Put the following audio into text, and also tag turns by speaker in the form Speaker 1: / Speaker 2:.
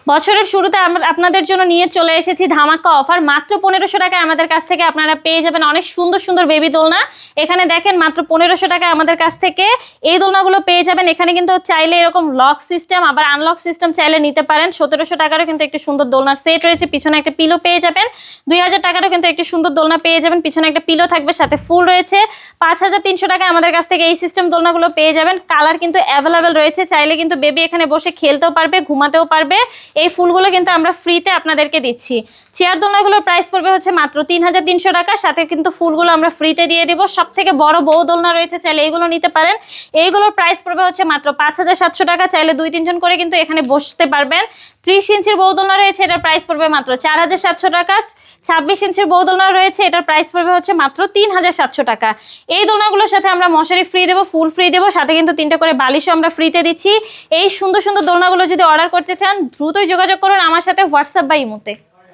Speaker 1: বছরের শুরুতে আমরা আপনাদের জন্য নিয়ে চলে এসেছি ধামাকা অফার। মাত্র 1500 টাকায় আমাদের কাছ থেকে আপনারা পেয়ে যাবেন অনেক সুন্দর সুন্দর বেবি দোলনা। এখানে দেখেন মাত্র 1500 টাকায় আমাদের কাছ থেকে এই দোলনাগুলো পেয়ে যাবেন। এখানে কিন্তু চাইলে এরকম লক সিস্টেম আবার আনলক সিস্টেম চাইলে নিতে পারেন। 1700 টাকারও কিন্তু একটি সুন্দর দোলনার সেট রয়েছে, পিছনে একটা পিলো পেয়ে যাবেন। 2000 টাকারও কিন্তু একটি সুন্দর দোলনা পেয়ে যাবেন, পিছনে একটা পিলো থাকবে, সাথে ফুল রয়েছে। 5300 টাকায় আমাদের কাছ থেকে এই সিস্টেম দোলনাগুলো পেয়ে যাবেন। কালার কিন্তু অ্যাভেলেবেল রয়েছে, চাইলে কিন্তু বেবি এখানে বসে খেলতেও পারবে, ঘুমাতেও পারবে। এই ফুলগুলো কিন্তু আমরা ফ্রিতে আপনাদেরকে দিচ্ছি। চেয়ার দোলনাগুলোর প্রাইস পড়বে হচ্ছে মাত্র 3300 টাকা, সাথে কিন্তু ফুলগুলো আমরা ফ্রিতে দিয়ে দিব। সব থেকে বড় বউ দোলনা রয়েছে, চাইলে এইগুলো নিতে পারেন। এইগুলোর প্রাইস পড়বে হচ্ছে মাত্র 5700 টাকা, চাইলে 2-3 জন করে কিন্তু এখানে বসতে পারবেন। 30 ইঞ্চির বউ দোলনা রয়েছে, এটার প্রাইস পড়বে মাত্র 4700 টাকা। 26 ইঞ্চির বউ দোলনা রয়েছে, এটার প্রাইস পড়বে হচ্ছে মাত্র 3700 টাকা। এই দোলনাগুলোর সাথে আমরা মশারি ফ্রি দেবো, ফুল ফ্রি দেবো, সাথে কিন্তু 3টা করে বালিশও আমরা ফ্রিতে দিচ্ছি। এই সুন্দর সুন্দর দোলনাগুলো যদি অর্ডার করতে চান দ্রুতই যোগাযোগ করুন আমার সাথে হোয়াটসঅ্যাপ বা ইমোতে।